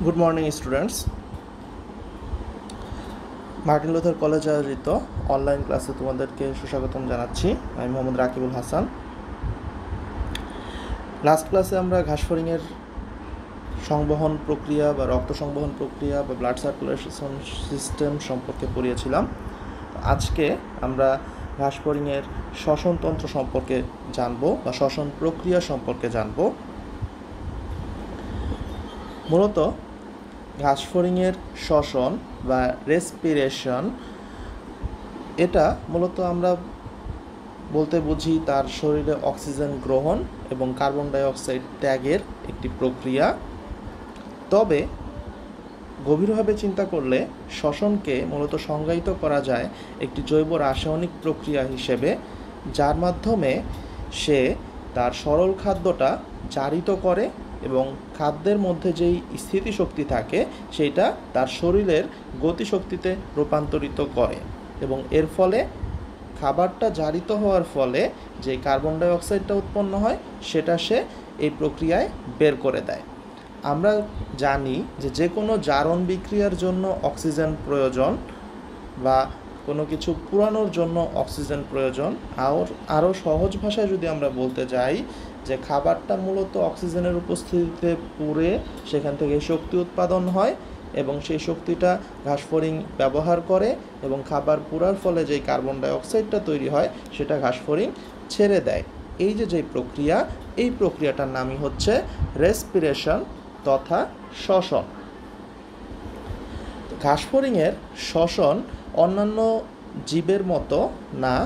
Good morning students. Martin Luther কলেজে আয়োজিত online ক্লাসে তোমাদেরকে সুস্বাগতম জানাচ্ছি। আমি মোহাম্মদ রাকিবুল হাসান। লাস্ট ক্লাসে আমরা ঘাসফড়িংয়ের সংবহন প্রক্রিয়া বা রক্ত সংবহন প্রক্রিয়া বা ব্লাড সার্কুলেশন সিস্টেম সম্পর্কে পড়িয়েছিলাম। আজকে আমরা ঘাসফড়িংয়ের শ্বসনতন্ত্র সম্পর্কে জানব বা শ্বসন প্রক্রিয়া সম্পর্কে জানব। মূলত ঘাসফড়িংয়ের শ্বসন বা রেসপিরেশন, এটা মূলত আমরা বলতে বুঝি তার শরীরে অক্সিজেন গ্রহণ এবং কার্বন ডাইঅক্সাইড ত্যাগের একটি প্রক্রিয়া। তবে গভীরভাবে চিন্তা করলে শ্বসনকে মূলত সংজ্ঞায়িত করা যায় একটি জৈব রাসায়নিক প্রক্রিয়া হিসেবে, যার মাধ্যমে সে তার সরল খাদ্যটা জারিত করে এবং খাদ্যের মধ্যে যেই স্থিতিশক্তি থাকে সেইটা তার শরীরের গতিশক্তিতে রূপান্তরিত করে এবং এর ফলে খাবারটা জারিত হওয়ার ফলে যে কার্বন ডাইঅক্সাইডটা উৎপন্ন হয় সেটা সে এই প্রক্রিয়ায় বের করে দেয়। আমরা জানি যে কোনো জারণ বিক্রিয়ার জন্য অক্সিজেন প্রয়োজন বা কোনো কিছু পুরানোর জন্য অক্সিজেন প্রয়োজন। আরও সহজ ভাষায় যদি আমরা বলতে যাই যে খাবারটা মূলত অক্সিজেনের উপস্থিতিতে পুড়ে সেখান থেকে শক্তি উৎপাদন হয় এবং সেই শক্তিটা ঘাসফড়িং ব্যবহার করে এবং খাবার পুড়ার ফলে যেই কার্বন ডাইঅক্সাইডটা তৈরি হয় সেটা ঘাসফড়িং ছেড়ে দেয়। এই যে প্রক্রিয়া, এই প্রক্রিয়াটার নামই হচ্ছে রেসপিরেশন তথা শ্বসন। ঘাসফড়িংয়ের শ্বসন অন্যান্য জীবের মতো না,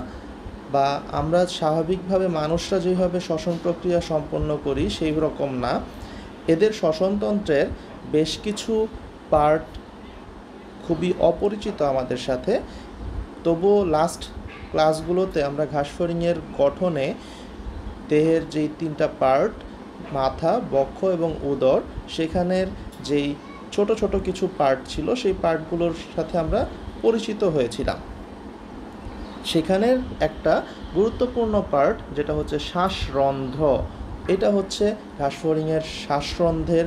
বা আমরা স্বাভাবিকভাবে মানুষরা যেভাবে শ্বসন প্রক্রিয়া সম্পন্ন করি সেই রকম না। এদের শ্বসনতন্ত্রের বেশ কিছু পার্ট খুবই অপরিচিত আমাদের সাথে। তবুও লাস্ট ক্লাসগুলোতে আমরা ঘাসফড়িংয়ের গঠনে দেহের যেই তিনটা পার্ট, মাথা, বক্ষ এবং উদর, সেখানের যেই ছোট ছোট কিছু পার্ট ছিল সেই পার্টগুলোর সাথে আমরা পরিচিত হয়েছিলাম। সেখানের একটা গুরুত্বপূর্ণ পার্ট যেটা হচ্ছে শ্বাসরন্ধ্র, এটা হচ্ছে ঘাসফড়িংয়ের শ্বাসরন্ধ্রের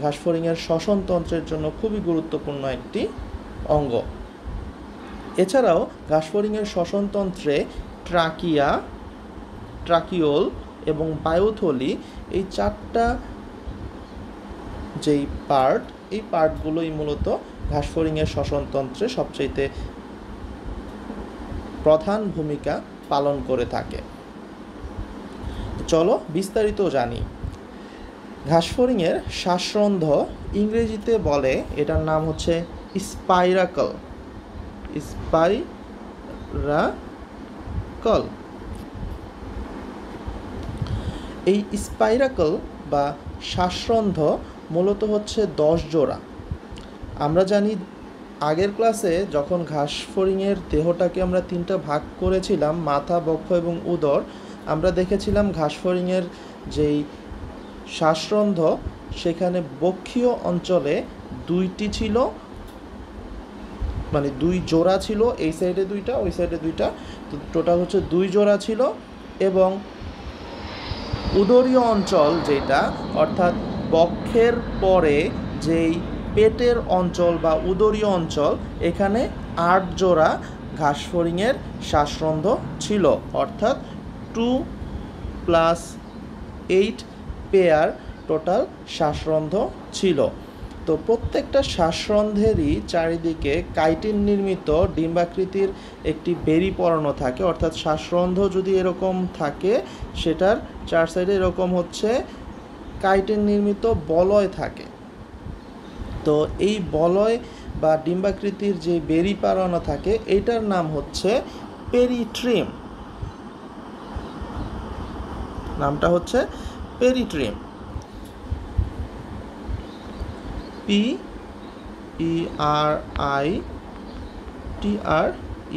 ঘাসফড়িংয়ের শ্বসনতন্ত্রের জন্য খুবই গুরুত্বপূর্ণ একটি অঙ্গ। এছাড়াও ঘাসফড়িংয়ের শ্বসনতন্ত্রে ট্রাকিয়া, ট্রাকিওল এবং বায়ুথলি, এই চারটা যেই পার্ট, এই পার্টগুলোই মূলত ঘাসফড়িংয়ের শ্বসনতন্ত্রে সবচাইতে প্রধান ভূমিকা পালন করে থাকে। চলো বিস্তারিত জানি। ঘাসফড়িংয়ের শ্বাসরন্ধ্র ইংরেজিতে বলে, এটার নাম হচ্ছে স্পাইরাকল। স্পাইরাকল। এই স্পাইরাকল বা শ্বাসরন্ধ্র মূলত হচ্ছে 10 জোড়া। আমরা জানি আগের ক্লাসে যখন ঘাসফড়িংয়ের দেহটাকে আমরা তিনটা ভাগ করেছিলাম, মাথা, বক্ষ এবং উদর, আমরা দেখেছিলাম ঘাসফড়িংয়ের যেই শ্বাসরন্ধ্র সেখানে বক্ষীয় অঞ্চলে দুইটি ছিল, মানে 2 জোড়া ছিল, এই সাইডে 2টা ওই সাইডে 2টা, তো টোটাল হচ্ছে 2 জোড়া ছিল। এবং উদরীয় অঞ্চল যেটা, অর্থাৎ বক্ষের পরে যেই পেটের অঞ্চল বা উদরীয় অঞ্চল, এখানে 8 জোড়া ঘাসফড়িংয়ের শ্বাসরন্ধ্র ছিল, অর্থাৎ 2 + 8 পেয়ার টোটাল শ্বাসরন্ধ্র ছিল। তো প্রত্যেকটা শ্বাসরন্ধ্রেরই চারিদিকে কাইটিন নির্মিত ডিম্বাকৃতির একটি বেরি পরানো থাকে, অর্থাৎ শ্বাসরন্ধ্র যদি এরকম থাকে সেটার 4 সাইডে এরকম হচ্ছে কাইটিন নির্মিত বলয় থাকে। তো এই বলয় বা ডিম্বাকৃতির যে বেরি পরানো থাকে এইটার নাম হচ্ছে পেরিট্রিম। নামটা হচ্ছে পেরিট্রিম।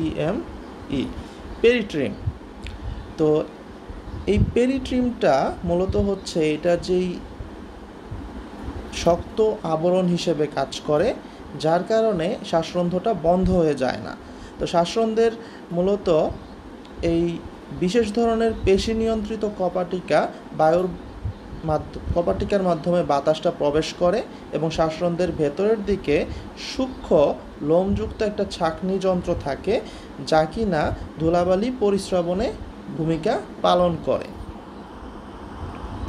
PERITREME, পেরিট্রিম। তো এই পেরিট্রিমটা মূলত হচ্ছে এটা যেই শক্ত আবরণ হিসেবে কাজ করে, যার কারণে শ্বাসরন্ধ্রটা বন্ধ হয়ে যায় না। তো শ্বাসরন্ধ্রের মূলত এই বিশেষ ধরনের পেশি নিয়ন্ত্রিত কপাটিকা বায়ুর কপারটিকার মাধ্যমে বাতাসটা প্রবেশ করে এবং শ্বাসরন্ধ্রের ভেতরের দিকে সূক্ষ্ম লোমযুক্ত একটা ছাঁকনি যন্ত্র থাকে, যা কিনা ধুলাবালি পরিস্রাবনে ভূমিকা পালন করে।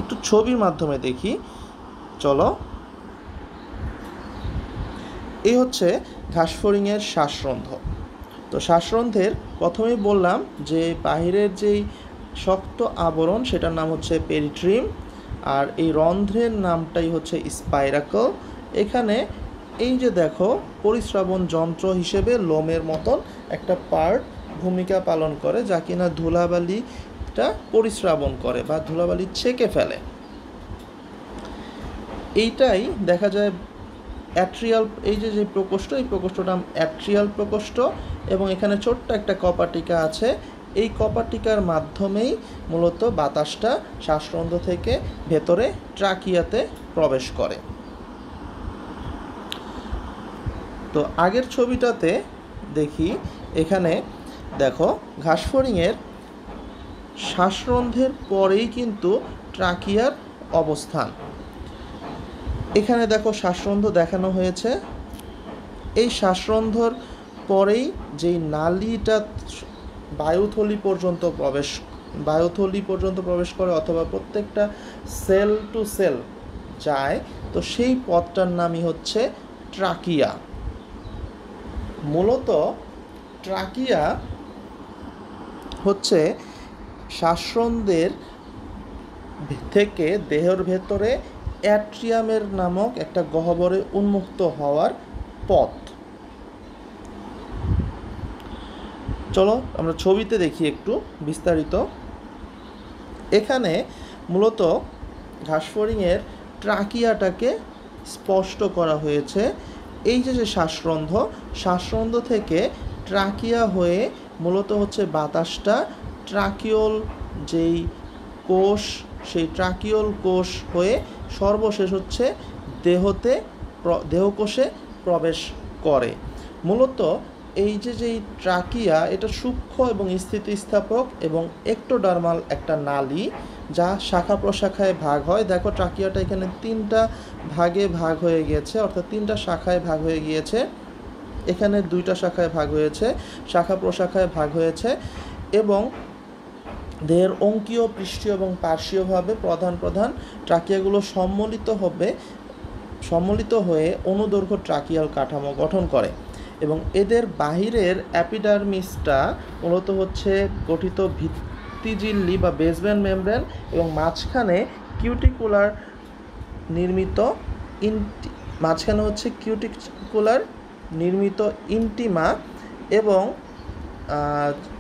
একটু ছবির মাধ্যমে দেখি, চলো। এই হচ্ছে ঘাসফড়িংয়ের শ্বাসরন্ধ্র। তো শ্বাসরন্ধ্রের প্রথমেই বললাম যে বাহিরের যেই শক্ত আবরণ সেটার নাম হচ্ছে পেরিট্রিম, আর এই রন্ধ্রের নামটাই হচ্ছে স্পাইরাকল। এখানে এই যে দেখো পরিস্রাবন যন্ত্র হিসেবে লোমের মতন একটা পার্ট ভূমিকা পালন করে, যা কিনা ধুলাবালিটা পরিস্রাবন করে বা ধুলাবালি ছেঁকে ফেলে। এইটাই দেখা যায় অ্যাট্রিয়াল, এই যে প্রকোষ্ঠ, এই প্রকোষ্ঠটার নাম অ্যাট্রিয়াল প্রকোষ্ঠ, এবং এখানে ছোট্ট একটা কপারটিকা আছে। এই কপারটিকার মাধ্যমেই মূলত বাতাসটা শ্বাসরন্ধ্র থেকে ভেতরে ট্রাকিয়াতে প্রবেশ করে। তো আগের ছবিটাতে দেখি, এখানে দেখো ঘাসফড়িংয়ের শ্বাসরন্ধ্রের পরেই কিন্তু ট্রাকিয়ার অবস্থান। এখানে দেখো শ্বাসরন্ধ্র দেখানো হয়েছে। এই শ্বাসরন্ধ্রর পরেই যেই নালীটা বায়ুথলি পর্যন্ত প্রবেশ করে অথবা প্রত্যেকটা সেল টু সেল যায়, তো সেই পথটার নামই হচ্ছে ট্রাকিয়া। মূলত ট্রাকিয়া হচ্ছে শ্বাসরন্ধ্রের থেকে দেহের ভেতরে অ্যাট্রিয়ামের নামক একটা গহ্বরে উন্মুক্ত হওয়ার পথ। চলো আমরা ছবিতে দেখি একটু বিস্তারিত। এখানে মূলত ঘাসফড়িংয়ের ট্রাকিয়াটাকে স্পষ্ট করা হয়েছে। এই যে শ্বাসরন্ধ্র থেকে ট্রাকিয়া হয়ে মূলত হচ্ছে বাতাসটা ট্রাকিওল যেই কোষ, সেই ট্রাকিওল কোষ হয়ে সর্বশেষ হচ্ছে দেহকোষে প্রবেশ করে। মূলত এই যেই ট্রাকিয়া, এটা সূক্ষ্ম এবং স্থিতিস্থাপক এবং একটোডার্মাল একটা নালী, যা শাখা প্রশাখায় ভাগ হয়। দেখো ট্রাকিয়াটা এখানে 3টা ভাগে ভাগ হয়ে গিয়েছে, অর্থাৎ 3টা শাখায় ভাগ হয়ে গিয়েছে। এখানে 2টা শাখায় ভাগ হয়েছে, শাখা প্রশাখায় ভাগ হয়েছে, এবং দেহের অঙ্কীয়, পৃষ্ঠীয় এবং পার্শ্বীয়ভাবে প্রধান ট্রাকিয়াগুলো সম্মিলিত হয়ে অনুদৈর্ঘ্য ট্রাকিয়াল কাঠামো গঠন করে। এবং এদের বাহিরের অ্যাপিডার্মিসটা মূলত হচ্ছে গঠিত ভিত্তিঝিল্লি বা বেসমেন্ট মেমব্রেন, এবং মাঝখানে নির্মিত ইন্টিমা, এবং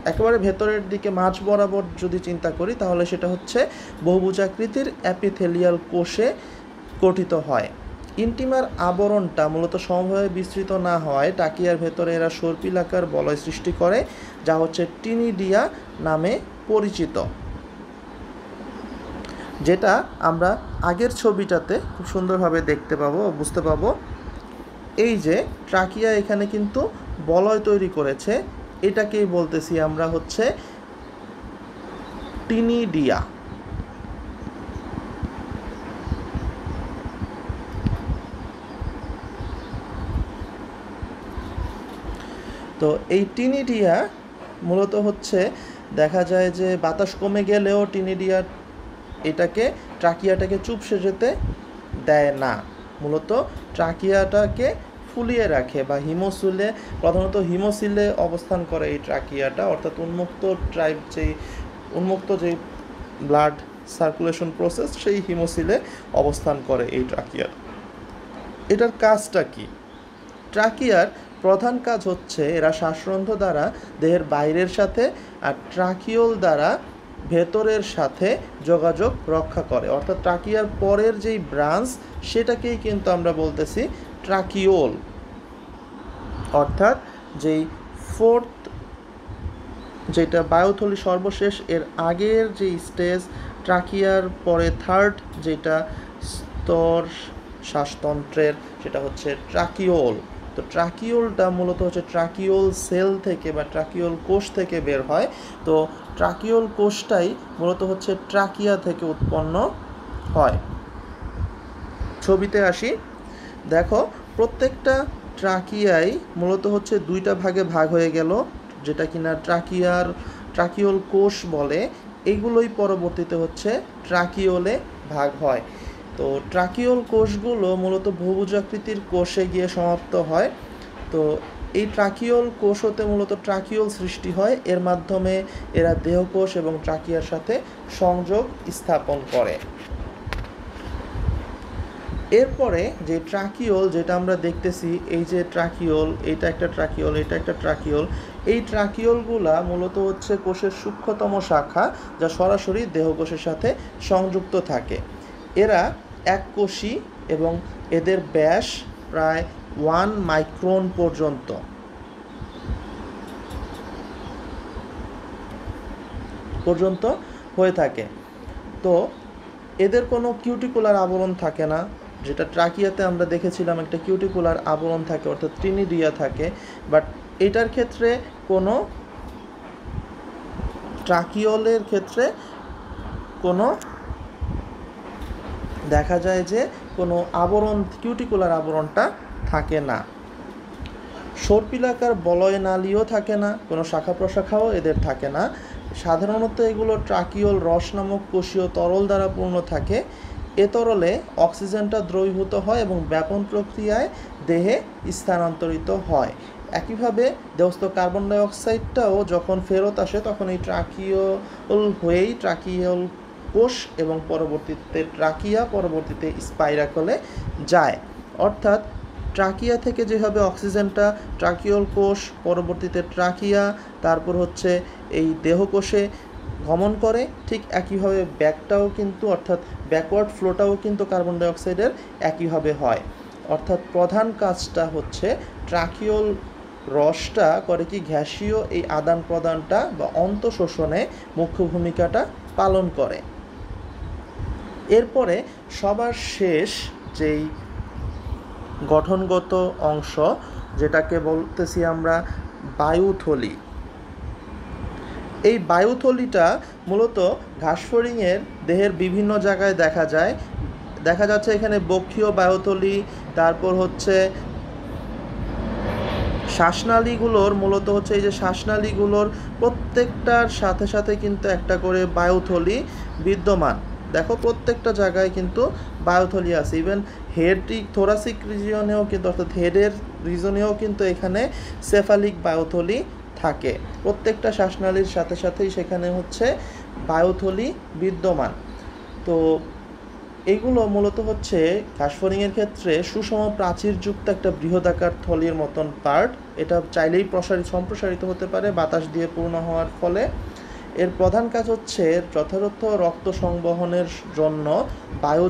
একেবারে ভেতরের দিকে মাঝ বরাবর যদি চিন্তা করি তাহলে সেটা হচ্ছে বহুভুজাকৃতির অ্যাপিথেলিয়াল কোষে গঠিত হয়। ইন্টিমার আবরণটা মূলত সমভাবে বিস্তৃত না হওয়ায় ট্রাকিয়ার ভেতরে এরা সর্পিলাকার বলয় সৃষ্টি করে, যা হচ্ছে টিনিডিয়া নামে পরিচিত, যেটা আমরা আগের ছবিটাতে খুব সুন্দরভাবে দেখতে পাবো, বুঝতে পাবো। এই যে ট্রাকিয়া এখানে কিন্তু বলয় তৈরি করেছে, এটাকেই বলতেছি আমরা হচ্ছে টিনিডিয়া। তো এই টিনিডিয়া মূলত হচ্ছে দেখা যায় যে বাতাস কমে গেলেও টিনিডিয়া ট্রাকিয়াটাকে চুপসে যেতে দেয় না, মূলত ট্রাকিয়াটাকে ফুলিয়ে রাখে বা প্রধানত হিমোসিলে অবস্থান করে এই ট্রাকিয়াটা, অর্থাৎ উন্মুক্ত যেই ব্লাড সার্কুলেশন প্রসেস, সেই হিমোসিলে অবস্থান করে এই ট্রাকিয়া। এটার কাজটা কি? ট্রাকিয়ার প্রধান কাজ হচ্ছে এরা শ্বাসরন্ধ্র দ্বারা দেহের বাইরের সাথে আর ট্রাকিওল দ্বারা ভেতরের সাথে যোগাযোগ রক্ষা করে, অর্থাৎ ট্রাকিয়ার পরের যেই ব্রাঞ্চ সেটাকেই কিন্তু আমরা বলতেছি ট্রাকিওল, অর্থাৎ যেই ফোর্থ, যেটা বায়ুথলি সর্বশেষ, এর আগের যে স্টেজ ট্রাকিয়ার পরে থার্ড যেটা স্তর শ্বাসতন্ত্রের, সেটা হচ্ছে ট্রাকিওল। তো ট্রাকিওলটা মূলত হচ্ছে ট্রাকিওল সেল থেকে বা ট্রাকিওল কোষ থেকে বের হয়। তো ট্রাকিওল কোষটাই মূলত হচ্ছে ট্রাকিয়া থেকে উৎপন্ন হয়। ছবিতে আসি, দেখো প্রত্যেকটা ট্রাকিয়াই মূলত হচ্ছে দুইটা ভাগে ভাগ হয়ে গেল, যেটা কিনা ট্রাকিওল কোষ বলে। এইগুলোই পরবর্তীতে হচ্ছে ট্রাকিওলে ভাগ হয়। তো ট্রাকিওল কোষগুলো মূলত বহুভুজাকৃতির কোষে গিয়ে সমাপ্ত হয়। তো এই ট্রাকিওল কোষ হতে মূলত ট্রাকিওল সৃষ্টি হয়, এর মাধ্যমে এরা দেহকোষ এবং ট্রাকিয়ার সাথে সংযোগ স্থাপন করে। এরপরে যে ট্রাকিওল, যেটা আমরা দেখতেছি, এই যে ট্রাকিওল, এটা একটা ট্রাকিওল, এটা একটা ট্রাকিওল, এই ট্রাকিওলগুলা মূলত হচ্ছে কোষের সূক্ষ্মতম শাখা, যা সরাসরি দেহকোষের সাথে সংযুক্ত থাকে। এরা এককোষী এবং এদের ব্যাস প্রায় 1 মাইক্রন পর্যন্ত হয়ে থাকে। তো এদের কোনো কিউটিকুলার আবরণ থাকে না, যেটা ট্রাকিয়াতে আমরা দেখেছিলাম একটা কিউটিকুলার আবরণ থাকে, অর্থাৎ ট্রিনিডিয়া থাকে। বাট এটার ক্ষেত্রে কোনো, ট্রাকিওলের ক্ষেত্রে কোনো দেখা যায় যে কোনো আবরণ, কিউটিকুলার আবরণটা থাকে না। সর্পিলাকার বলয় নালীও থাকে না, কোনো শাখা প্রশাখাও এদের থাকে না। সাধারণত এগুলো ট্রাকিওল রস নামক কোষীয় তরল দ্বারা পূর্ণ থাকে। এ তরলে অক্সিজেনটা দ্রবীভূত হয় এবং ব্যাপন প্রক্রিয়ায় দেহে স্থানান্তরিত হয়। একইভাবে দেহস্থ কার্বন ডাই অক্সাইডটাও যখন ফেরত আসে তখন এই ট্রাকিওল হয়েই ট্রাকিওল কোষ এবং পরবর্তীতে ট্রাকিয়া, পরবর্তীতে স্পাইরাকলে যায়। অর্থাৎ ট্রাকিয়া থেকে যেভাবে অক্সিজেনটা ট্রাকিওল কোষ, পরবর্তীতে ট্রাকিয়া, তারপর হচ্ছে এই দেহকোষে গমন করে, ঠিক একইভাবে ব্যাকটাও কিন্তু, অর্থাৎ ব্যাকওয়ার্ড ফ্লোটাও কিন্তু কার্বন ডাইঅক্সাইডের একইভাবে হয়। অর্থাৎ প্রধান কাজটা হচ্ছে ট্রাকিওল রসটা করে কি গ্যাসীয় এই আদান প্রদানটা বা অন্তঃশোষণে মুখ্য ভূমিকাটা পালন করে। এরপরে সবার শেষ যেই গঠনগত অংশ, যেটাকে বলতেছি আমরা বায়ুথলি। এই বায়ুথলিটা মূলত ঘাসফড়িংয়ের দেহের বিভিন্ন জায়গায় দেখা যাচ্ছে এখানে বক্ষীয় বায়ুথলি, তারপর হচ্ছে শ্বাসনালীগুলোর, মূলত হচ্ছে এই যে শ্বাসনালীগুলোর প্রত্যেকটার সাথে সাথে কিন্তু একটা করে বায়ুথলি বিদ্যমান। দেখো প্রত্যেকটা জায়গায় কিন্তু বায়ুথলি আছে। ইভেন থোরাসিক রিজিয়নেও কিন্তু, অর্থাৎ হেডের রিজনেও কিন্তু এখানে সেফালিক বায়ুথলি থাকে। প্রত্যেকটা শ্বাসনালীর সাথে সাথেই সেখানে হচ্ছে বায়ুথলি বিদ্যমান। তো এইগুলো মূলত হচ্ছে ঘাসফড়িংয়ের ক্ষেত্রে সুষম প্রাচীরযুক্ত একটা বৃহদাকার থলির মতন পার্ট। এটা চাইলেই সম্প্রসারিত হতে পারে বাতাস দিয়ে পূর্ণ হওয়ার ফলে। এর প্রধান কাজ হচ্ছে যথাযথ রক্ত সংবহনের জন্য বায়ু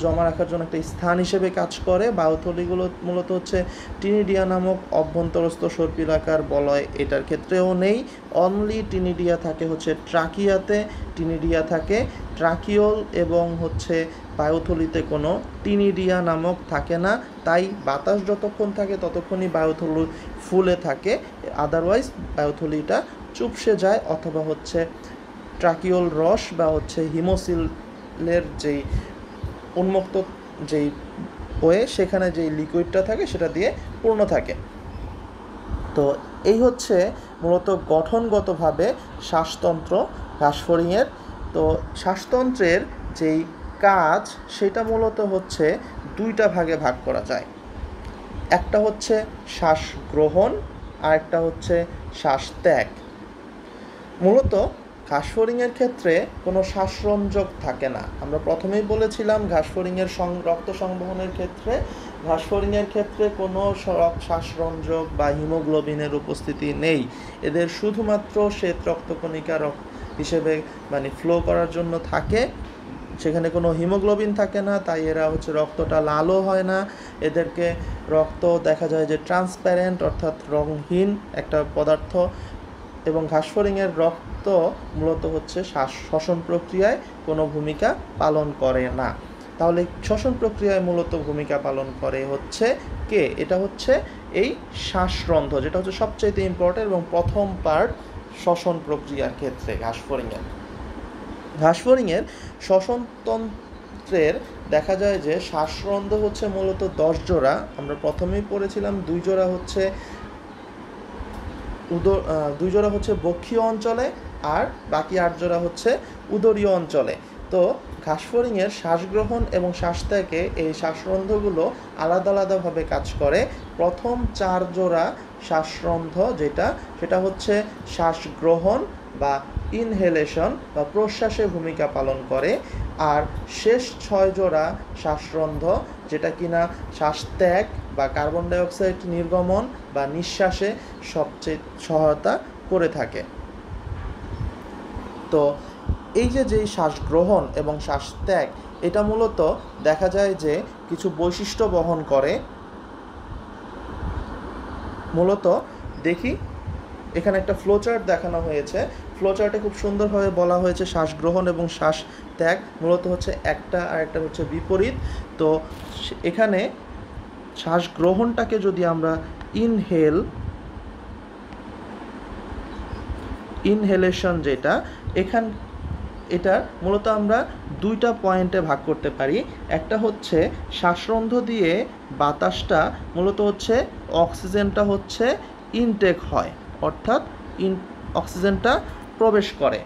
জমা রাখার জন্য একটা স্থান হিসেবে কাজ করে। বায়ুথলিগুলো মূলত হচ্ছে টিনিডিয়া নামক অভ্যন্তরস্থ সর্পিলাকার বলয়, এটার ক্ষেত্রেও নেই। অনলি টিনিডিয়া থাকে হচ্ছে ট্রাকিয়াতে, টিনিডিয়া থাকে ট্রাকিওল এবং হচ্ছে বায়ুথলিতে কোনো টিনিডিয়া নামক থাকে না। তাই বাতাস যতক্ষণ থাকে ততক্ষণই বায়ুথলি ফুলে থাকে, আদারওয়াইজ বায়ুথলিটা চুপসে যায়, অথবা হচ্ছে ট্রাকিওল রস বা হচ্ছে হিমোসিলের যেই উন্মুক্ত যেই ওয়ে, সেখানে যেই লিকুইডটা থাকে সেটা দিয়ে পূর্ণ থাকে। তো এই হচ্ছে মূলত গঠনগতভাবে শ্বাসতন্ত্র ঘাসফড়িংয়ের। তো শ্বাসতন্ত্রের যেই কাজ সেটা মূলত হচ্ছে দুইটা ভাগে ভাগ করা যায়। একটা হচ্ছে শ্বাস গ্রহণ আর একটা হচ্ছে শ্বাস ত্যাগ। মূলত ঘাসফড়িংয়ের ক্ষেত্রে কোনো শ্বাসরঞ্জক থাকে না। আমরা প্রথমেই বলেছিলাম ঘাসফড়িংয়ের রক্ত সংবহনের ক্ষেত্রে ঘাসফড়িংয়ের ক্ষেত্রে কোনো শ্বাসরঞ্জক বা হিমোগ্লোবিনের উপস্থিতি নেই। এদের শুধুমাত্র শ্বেত রক্তকণিকা হিসেবে ফ্লো করার জন্য থাকে, সেখানে কোনো হিমোগ্লোবিন থাকে না, তাই এরা হচ্ছে রক্তটা লালও হয় না। এদেরকে রক্ত দেখা যায় যে ট্রান্সপ্যারেন্ট, অর্থাৎ রঙহীন একটা পদার্থ। এবং ঘাসফড়িংয়ের রক্ত মূলত হচ্ছে শ্বসন প্রক্রিয়ায় কোনো ভূমিকা পালন করে না। তাহলে শ্বসন প্রক্রিয়ায় মূলত ভূমিকা পালন করে হচ্ছে কে? এটা হচ্ছে এই শ্বাসরন্ধ্র, যেটা হচ্ছে সবচেয়ে ইম্পর্টেন্ট এবং প্রথম পার্ট শ্বসন প্রক্রিয়ার ক্ষেত্রে ঘাসফড়িংয়ের। ঘাসফড়িংয়ের শ্বসনতন্ত্রের দেখা যায় যে শ্বাসরন্ধ্র হচ্ছে মূলত 10 জোড়া। আমরা প্রথমেই পড়েছিলাম 2 জোড়া হচ্ছে 2 জোড়া হচ্ছে বক্ষীয় অঞ্চলে, আর বাকি 8 জোড়া হচ্ছে উদরীয় অঞ্চলে। তো ঘাসফড়িংয়ের শ্বাসগ্রহণ এবং শ্বাসত্যাগে এই শ্বাসরন্ধ্রগুলো আলাদা আলাদাভাবে কাজ করে। প্রথম 4 জোড়া শ্বাসরন্ধ্র সেটা হচ্ছে শ্বাসগ্রহণ বা ইনহেলেশন বা প্রশ্বাসে ভূমিকা পালন করে, আর শেষ 6 জোড়া শ্বাসরন্ধ্র যেটা কিনা শ্বাসত্যাগ বা কার্বন ডাইঅক্সাইড নির্গমন বা নিঃশ্বাসে সবচেয়ে সহায়তা করে থাকে। তো এই যেই শ্বাসগ্রহণ এবং শ্বাসত্যাগ এটা মূলত দেখা যায় যে কিছু বৈশিষ্ট্য বহন করে। মূলত দেখি এখানে একটা ফ্লোচার্ট দেখানো হয়েছে। ফ্লোচার্টে খুব সুন্দরভাবে বলা হয়েছে শ্বাসগ্রহণ এবং শ্বাসত্যাগ মূলত হচ্ছে একটা আর একটা হচ্ছে বিপরীত। তো এখানে শ্বাসগ্রহণটাকে যদি আমরা ইনহেলেশন এটা মূলত আমরা 2টা পয়েন্টে ভাগ করতে পারি। একটা হচ্ছে শ্বাসরন্ধ্র দিয়ে বাতাসটা মূলত হচ্ছে অক্সিজেনটা হচ্ছে ইনটেক হয়, অর্থাৎ অক্সিজেনটা প্রবেশ করে।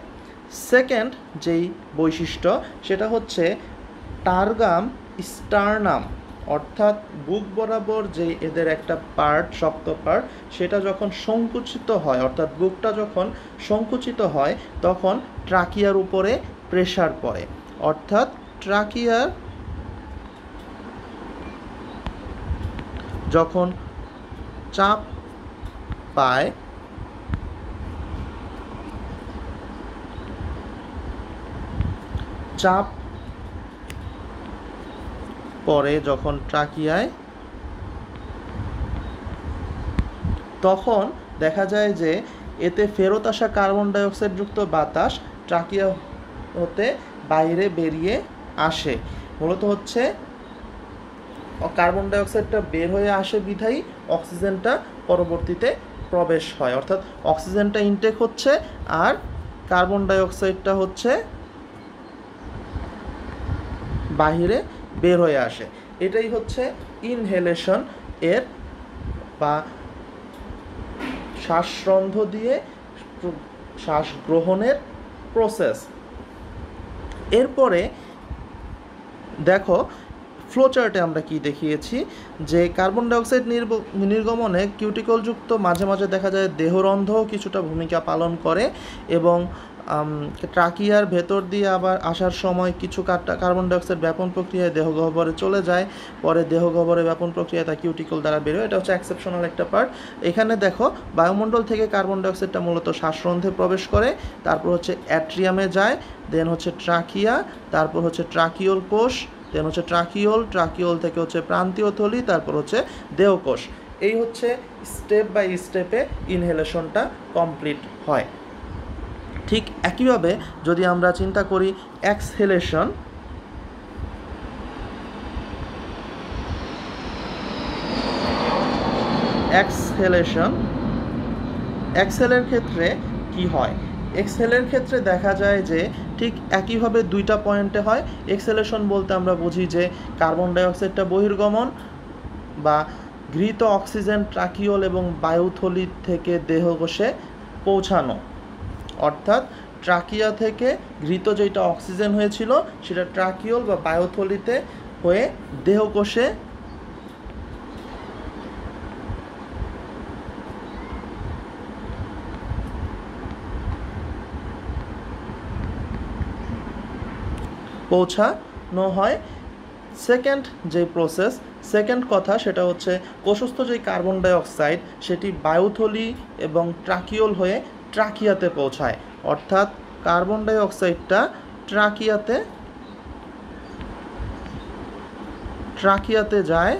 সেকেন্ড যেই বৈশিষ্ট্য সেটা হচ্ছে টার্গাম স্টার্নাম, অর্থাৎ বুক বরাবর যে এদের একটা পার্ট, শক্ত পার্ট, সেটা যখন সংকুচিত হয়, অর্থাৎ বুকটা যখন সংকুচিত হয় তখন ট্রাকিয়ার উপরে প্রেসার পড়ে, অর্থাৎ ট্রাকিয়ার যখন চাপ পায় পরে যখন ট্রাকিয়ায়, তখন দেখা যায় যে এতে ফেরত আসা কার্বন ডাইঅক্সাইডযুক্ত বাতাস ট্রাকিয়া হতে বাইরে বেরিয়ে আসে। মূলত হচ্ছে কার্বন ডাইঅক্সাইডটা বের হয়ে আসে বিধায়ী অক্সিজেনটা পরবর্তীতে প্রবেশ হয়, অর্থাৎ অক্সিজেনটা ইনটেক হচ্ছে আর কার্বন ডাইঅক্সাইডটা হচ্ছে বাহিরে বের হয়ে আসে। এটাই হচ্ছে ইনহেলেশন এর বা শ্বাসরন্ধ্র দিয়ে শ্বাস গ্রহণের প্রসেস। এরপরে দেখো ফ্লোচার্টে আমরা কি দেখিয়েছি যে কার্বন ডাইঅক্সাইড নির্গমনে কিউটিকলযুক্ত মাঝে মাঝে দেখা যায় দেহরন্ধ্রও কিছুটা ভূমিকা পালন করে, এবং ট্রাকিয়ার ভেতর দিয়ে আবার আসার সময় কিছু কার্বন ডাইঅক্সাইড ব্যাপন প্রক্রিয়ায় দেহগহ্বরে চলে যায়, পরে দেহগহ্বরে ব্যাপন প্রক্রিয়ায় তা কিউটিকল দ্বারা বেরোয়। এটা হচ্ছে এক্সেপশনাল একটা পার্ট। এখানে দেখো বায়ুমণ্ডল থেকে কার্বন ডাইঅক্সাইডটা মূলত শ্বাসরন্ধ্রে প্রবেশ করে, তারপর হচ্ছে অ্যাট্রিয়ামে যায়, দেন হচ্ছে ট্রাকিয়া, তারপর হচ্ছে ট্রাকিওল কোষ, দেন হচ্ছে ট্রাকিওল থেকে হচ্ছে প্রান্তীয় থলি, তারপর হচ্ছে দেহকোষ। এই হচ্ছে স্টেপ বাই স্টেপে ইনহেলেশনটা কমপ্লিট হয়। ঠিক একইভাবে যদি আমরা চিন্তা করি এক্সহেলের ক্ষেত্রে কি হয়? এক্সহেলের ক্ষেত্রে দেখা যায় যে ঠিক একইভাবে 2টা পয়েন্টে হয়। এক্সহেলেশন বলতে আমরা বুঝি যে কার্বন ডাইঅক্সাইডটা বহির্গমন বা ঘৃত অক্সিজেন ট্রাকিওল এবং বায়ুথলি থেকে দেহকোষে পৌঁছানো, অর্থাৎ ট্রাকিয়া থেকে ঘৃত যেটা অক্সিজেন হয়েছিল সেটা ট্রাকিওল বা বায়ুথলিতে হয়ে দেহকোষে পৌঁছানো হয়। সেকেন্ড কথা সেটা হচ্ছে কোষস্থ যে কার্বন ডাইঅক্সাইড সেটি বায়ুথলি এবং ট্রাকিওল হয়ে ট্রাকিয়াতে পৌঁছায়, অর্থাৎ কার্বন ডাইঅক্সাইডটা ট্রাকিয়াতে যায়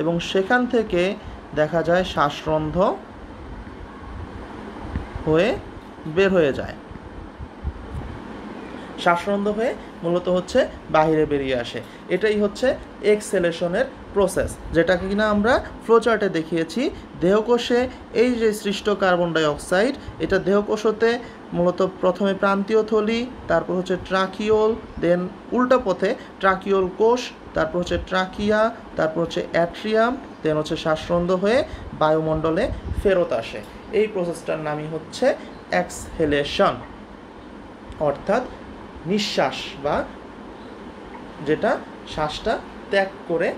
এবং সেখান থেকে দেখা যায় শ্বাসরন্ধ্র হয়ে বের হয়ে যায়, শ্বাসরন্ধ্র হয়ে মূলত হচ্ছে বাইরে বেরিয়ে আসে। এটাই হচ্ছে এক্সহেলেশনের প্রসেস, যেটাকে কিনা আমরা ফ্লোচার্টে দেখিয়েছি। দেহকোষে এই যে সৃষ্ট কার্বন ডাইঅক্সাইড এটা দেহকোষ হতে মূলত প্রথমে প্রান্তীয় থলি, তারপর হচ্ছে ট্রাকিওল, দেন উল্টা পথে ট্রাকিওল কোষ, তারপর হচ্ছে ট্রাকিয়া, তারপর হচ্ছে অ্যাট্রিয়াম, দেন হচ্ছে শ্বাসরন্ধ্র হয়ে বায়ুমণ্ডলে ফেরত আসে। এই প্রসেসটার নামই হচ্ছে এক্সহেলেশন, অর্থাৎ নিঃশ্বাস বা যেটা শ্বাসটা ত্যাগ করে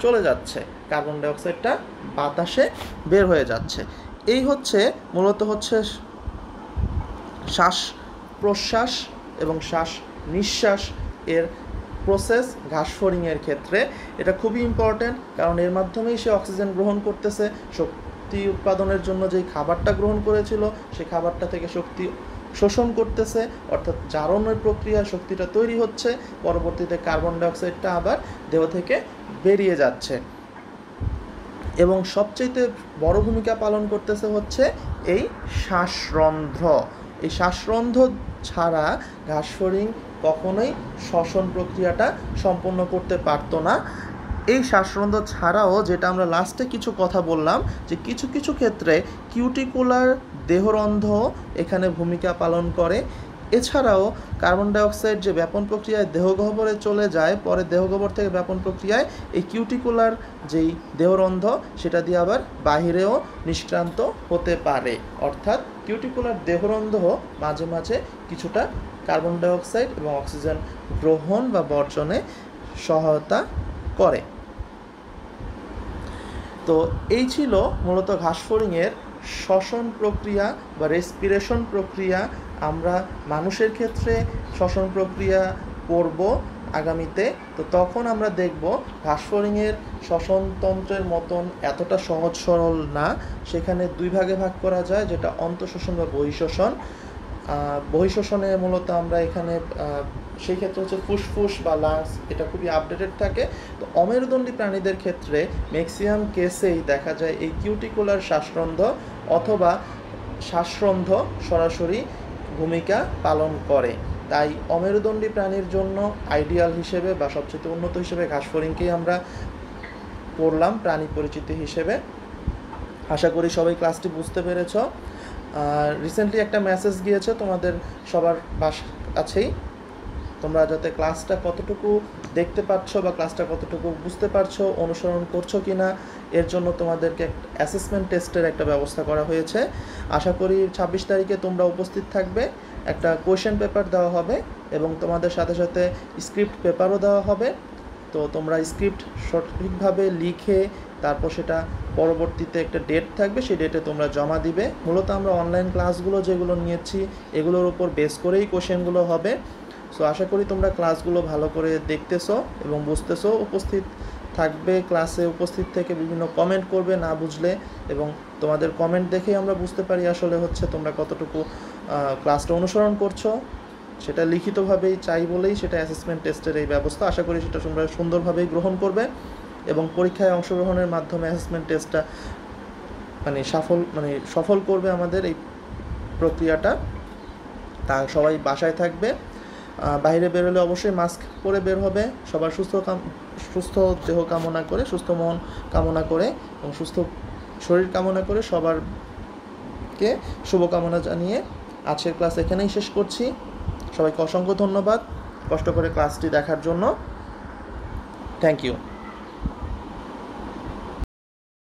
চলে যাচ্ছে, কার্বন ডাইঅক্সাইডটা বাতাসে বের হয়ে যাচ্ছে। এই হচ্ছে মূলত হচ্ছে শ্বাস প্রশ্বাস এবং শ্বাস নিঃশ্বাস এর প্রসেস ঘাসফড়িংয়ের ক্ষেত্রে। এটা খুবই ইম্পর্ট্যান্ট, কারণ এর মাধ্যমেই সে অক্সিজেন গ্রহণ করতেছে, শক্তি উৎপাদনের জন্য যেই খাবারটা গ্রহণ করেছিল সেই খাবারটা থেকে শক্তি শোষণ করতেছে, অর্থাৎ জারণের প্রক্রিয়া শক্তিটা তৈরি হচ্ছে, পরবর্তীতে কার্বন ডাইঅক্সাইডটা আবার দেহ থেকে বেরিয়ে যাচ্ছে। এবং সবচেয়ে বড় ভূমিকা পালন করতেছে হচ্ছে এই শ্বাসরন্ধ্র। এই শ্বাসরন্ধ্র ছাড়া ঘাসফড়িং কখনোই শ্বসন প্রক্রিয়াটা সম্পন্ন করতে পারতো না। এই শ্বাসরন্ধ্র ছাড়াও যেটা আমরা লাস্টে কিছু কথা বললাম, যে কিছু কিছু ক্ষেত্রে কিউটিকুলার দেহরন্ধ্র এখানে ভূমিকা পালন করে। এছাড়াও কার্বন ডাইঅক্সাইড যে ব্যাপন প্রক্রিয়ায় দেহগহ্বরে চলে যায়, পরে দেহগহ্বর থেকে ব্যাপন প্রক্রিয়ায় এই কিউটিকুলার যেই দেহরন্ধ্র সেটা দিয়ে আবার বাহিরেও নিষ্ক্রান্ত হতে পারে। অর্থাৎ কিউটিকুলার দেহরন্ধ্র মাঝে মাঝে কিছুটা কার্বন ডাইঅক্সাইড এবং অক্সিজেন গ্রহণ বা বর্জনে সহায়তা করে। তো এই ছিল মূলত ঘাসফড়িংয়ের শ্বসন প্রক্রিয়া বা রেসপিরেশন প্রক্রিয়া। আমরা মানুষের ক্ষেত্রে শ্বসন প্রক্রিয়া পড়ব আগামীতে। তো তখন আমরা দেখব ঘাসফড়িংয়ের শ্বসনতন্ত্রের মতন এতটা সহজ সরল না, সেখানে দুই ভাগে ভাগ করা যায়, যেটা অন্তঃশোষণ বা বহিঃশোষণ। বহিঃশোষণে মূলত আমরা এখানে সেই ক্ষেত্রে হচ্ছে ফুসফুস বা লাংস, এটা খুবই আপডেটেড থাকে। তো অমেরুদণ্ডী প্রাণীদের ক্ষেত্রে ম্যাক্সিমাম কেসেই দেখা যায় এই কিউটিকুলার শ্বাসরন্ধ্র অথবা শ্বাসরন্ধ্র সরাসরি ভূমিকা পালন করে। তাই অমেরুদণ্ডী প্রাণীর জন্য আইডিয়াল হিসেবে বা সবচেয়ে উন্নত হিসেবে ঘাসফড়িংকেই আমরা পড়লাম প্রাণী পরিচিতি হিসেবে। আশা করি সবাই ক্লাসটি বুঝতে পেরেছ। রিসেন্টলি একটা মেসেজ গিয়েছে তোমাদের সবার কাছেই, তোমরা যাতে ক্লাসটা কতটুকু দেখতে পাচ্ছ বা ক্লাসটা কতটুকু বুঝতে পারছো, অনুসরণ করছো কি না, এর জন্য তোমাদেরকে অ্যাসেসমেন্ট টেস্টের একটা ব্যবস্থা করা হয়েছে। আশা করি 26 তারিখে তোমরা উপস্থিত থাকবে। একটা কোয়েশ্চেন পেপার দেওয়া হবে এবং তোমাদের সাথে সাথে স্ক্রিপ্ট পেপারও দেওয়া হবে। তো তোমরা স্ক্রিপ্ট সঠিকভাবে লিখে তারপর সেটা পরবর্তীতে একটা ডেট থাকবে, সেই ডেটে তোমরা জমা দিবে। মূলত আমরা অনলাইন ক্লাসগুলো যেগুলো নিয়েছি এগুলোর উপর বেস করেই কোশ্চেনগুলো হবে। সো আশা করি তোমরা ক্লাসগুলো ভালো করে দেখতেছো এবং বুঝতেছো। উপস্থিত থাকবে, ক্লাসে উপস্থিত থেকে বিভিন্ন কমেন্ট করবে না বুঝলে, এবং তোমাদের কমেন্ট দেখেই আমরা বুঝতে পারি আসলে হচ্ছে তোমরা কতটুকু ক্লাসটা অনুসরণ করছো। সেটা লিখিতভাবেই চাই বলেই সেটা অ্যাসেসমেন্ট টেস্টের এই ব্যবস্থা। আশা করি সেটা তোমরা সুন্দরভাবেই গ্রহণ করবে এবং পরীক্ষায় অংশগ্রহণের মাধ্যমে অ্যাসেসমেন্ট টেস্টটা সফল করবে আমাদের এই প্রক্রিয়াটা। তা সবাই বাসায় থাকবে, বাইরে বেরোলে অবশ্যই মাস্ক পরে বের হবে। সবার সুস্থ দেহ কামনা করে, সুস্থ মন কামনা করে এবং সুস্থ শরীর কামনা করে সবারকে শুভকামনা জানিয়ে আজকের ক্লাস এখানেই শেষ করছি। সবাইকে অসংখ্য ধন্যবাদ কষ্ট করে ক্লাসটি দেখার জন্য। Thank you.